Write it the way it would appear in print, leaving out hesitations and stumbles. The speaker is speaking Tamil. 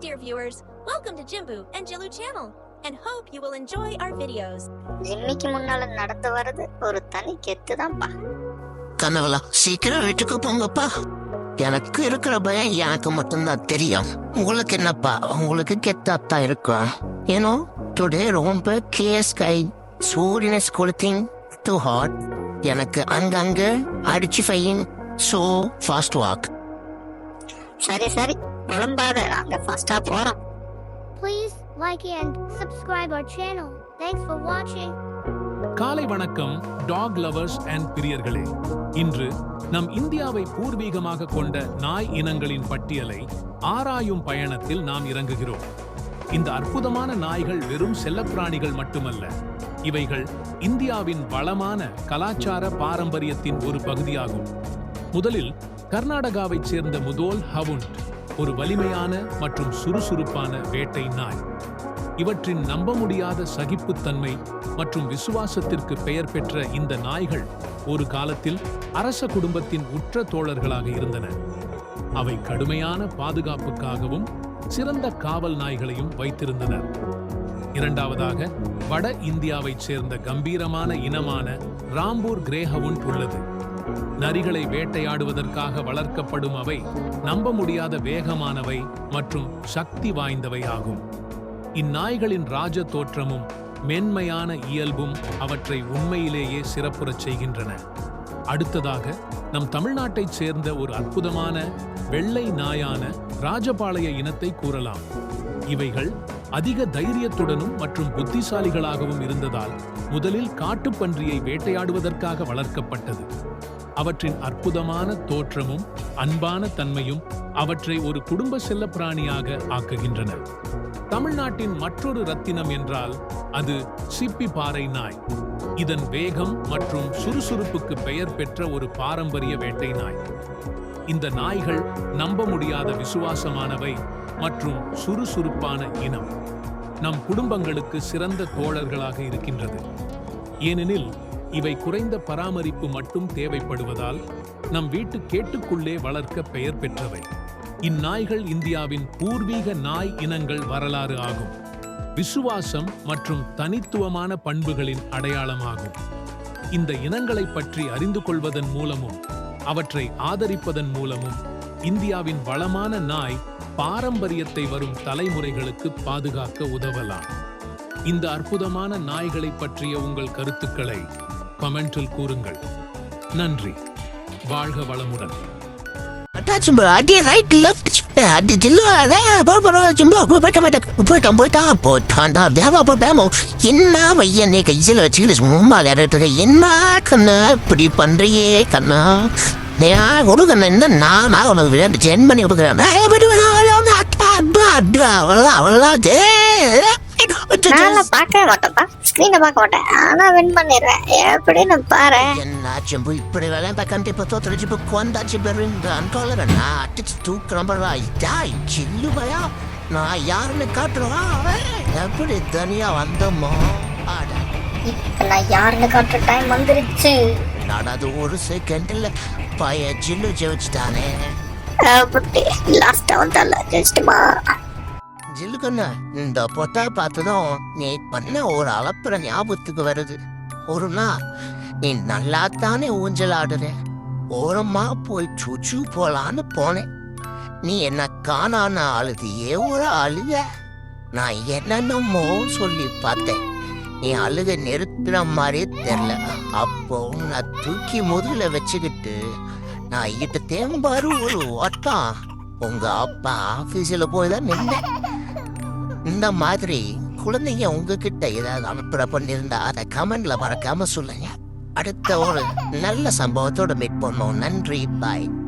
dear viewers, welcome to Jimbu and Jilu channel and hope you will enjoy our videos. ஜிம்மிக்கு முன்னால நடந்து வர்றது ஒரு தனி கெத்து தான்ப்பா. கனவுல சீக்கிரம் வீட்டுக்கு போங்கப்பா. எனக்கு இருக்கிற பயம் எனக்கு மட்டும்தான் தெரியும். உங்களுக்கு என்னப்பா, உங்களுக்கு கெத்தாத்தான் இருக்கும். ஏனோ டுடே ரொம்ப கிளியர் ஸ்கை, சூரியன் கொளுத்திங் டு ஹாட். எனக்கு அங்கங்க அடிச்சு ஃபைன். So fast walk. சரி சரி, விளம்பாத, நாங்க ஃபாஸ்டா போறோம். Please like and subscribe our channel. Thanks for watching. காலை வணக்கம் டாக் லவர்ஸ் அண்ட் பிரியர்களே. இன்று நம் இந்தியாவை பூர்வீகமாக கொண்ட நாய் இனங்களின் பட்டியலை ஆராயும் பயணத்தில் நாம் இறங்குகிறோம். இந்த அற்புதமான நாய்கள் வெறும் செல்லப்பிராணிகள் மட்டுமல்ல, இவைகள் இந்தியாவின் வளமான கலாச்சார பாரம்பரியத்தின் ஒரு பகுதியாகும். முதலில் கர்நாடகாவைச் சேர்ந்த முதோல் ஹவுண்ட் ஒரு வலிமையான மற்றும் சுறுசுறுப்பான வேட்டை நாய். இவற்றின் நம்ப முடியாத சகிப்புத்தன்மை மற்றும் விசுவாசத்திற்கு பெயர் பெற்ற இந்த நாய்கள் ஒரு காலத்தில் அரச குடும்பத்தின் உற்ற தோழர்களாக இருந்தன. அவை கடுமையான பாதுகாப்புக்காகவும் சிறந்த காவல் நாய்களையும் வைத்திருந்தனர். இரண்டாவதாக, வட இந்தியாவைச் சேர்ந்த கம்பீரமான இனமான ராம்பூர் கிரேஹவுண்ட் உள்ளது. நரிகளை வேட்டையாடுவதற்காக வளர்க்கப்படும் அவை நம்ப முடியாத வேகமானவை மற்றும் சக்தி வாய்ந்தவை ஆகும். இந்நாய்களின் ராஜ தோற்றமும் மென்மையான இயல்பும் அவற்றை உண்மையிலேயே சிறப்புறச் செய்கின்றன. அடுத்ததாக, நம் தமிழ்நாட்டைச் சேர்ந்த ஒரு அற்புதமான வெள்ளை நாயான ராஜபாளைய இனத்தை கூறலாம். இவைகள் அதிக தைரியத்துடனும் மற்றும் புத்திசாலிகளாகவும் இருந்ததால் முதலில் காட்டுப்பன்றியை வேட்டையாடுவதற்காக வளர்க்கப்பட்டது. அவற்றின் அற்புதமான தோற்றமும் அன்பான தன்மையும் அவற்றை ஒரு குடும்ப செல்லப்பிராணியாக ஆக்குகின்றன. தமிழ்நாட்டின் மற்றொரு ரத்தினம் என்றால் அது சிப்பி பாறை நாய். இதன் வேகம் மற்றும் சுறுசுறுப்புக்கு பெயர் பெற்ற ஒரு பாரம்பரிய வேட்டை நாய். இந்த நாய்கள் நம்ப முடியாத விசுவாசமானவை மற்றும் சுறுசுறுப்பான இனம். நம் குடும்பங்களுக்கு சிறந்த தோழர்களாக இருக்கின்றது. ஏனெனில் இவை குறைந்த பராமரிப்பு மட்டும் தேவைப்படுவதால் நம் வீட்டு கேட்டுக்குள்ளே வளர்க்க பெயர் பெற்றவை. இந்நாய்கள் இந்தியாவின் பூர்வீக நாய் இனங்கள் வரலாறு ஆகும். விசுவாசம் மற்றும் தனித்துவமான பண்புகளின் அடையாளமாகும். இந்த இனங்களை பற்றி அறிந்து கொள்வதன் மூலமும் அவற்றை ஆதரிப்பதன் மூலமும் இந்தியாவின் வளமான நாய் பாரம்பரியத்தை வரும் தலைமுறைகளுக்கு பாதுகாக்க உதவலாம். இந்த அற்புதமான நாய்களை பற்றிய உங்கள் கருத்துக்களை கமெண்டில் கூறுங்கள். நன்றி. வாழ்க வளமுடன். நான் பார்க்கவே மாட்டேன்ப்பா, ஸ்கிரீனை பார்க்க மாட்டேன், ஆனா வின் பண்ணிடுறேன். எப்படின்னு பாரு. Jimbu இப்படி வேலை பக்கம்ட்டு இப்போ தோத்துருச்சு. இப்போ கொண்டாச்சு பெருந்தான் கொள்ளறா அடிச்சு தூக்குறா. ஜாய் சில்லு பயா, நான் யாருன்னு காட்டுறா. எப்படி தனியா வந்தோமோ. நான் யாருன்னு காட்டுற டைம் வந்துருச்சு. நாடாது ஒரு செகண்ட்ல பய ஜில்லு ஜெயிச்சுட்டானே. லாஸ்டா வந்தால ஜெயிச்சிட்டுமா. ஜில்லுக்கண்ணா, இந்த பொட்டா பார்த்ததும் நீ பண்ண ஒரு அளப்புற ஞாபகத்துக்கு வருது. ஒரு நாள் நீ நல்லாத்தானே ஊஞ்சல் ஆடுற. ஓரமா போய் சுச்சு போலான்னு போனேன். நீ என்ன காணான அழுதியே ஒரு அழுக. நான் என்னென்னமோ சொல்லி பார்த்தேன். நீ அழுக நிறுத்துற மாதிரியே தெரியல. அப்போ நான் தூக்கி முதுகுல வச்சுக்கிட்டு நான் இங்கிட்ட தேம்பாரு ஒரு ஓட்டம். உங்க அப்பா ஆபீஸ்ல போய் தான் நின்னேன். இந்த மாதிரி குழந்தைங்க உங்ககிட்ட ஏதாவது அனுப்புற பண்ணிருந்தா அதை கமெண்ட்ல மறக்காம சொல்லுங்க. அடுத்த ஒரு நல்ல சம்பவத்தோட மீட் பண்ணோம். நன்றி, பாய்.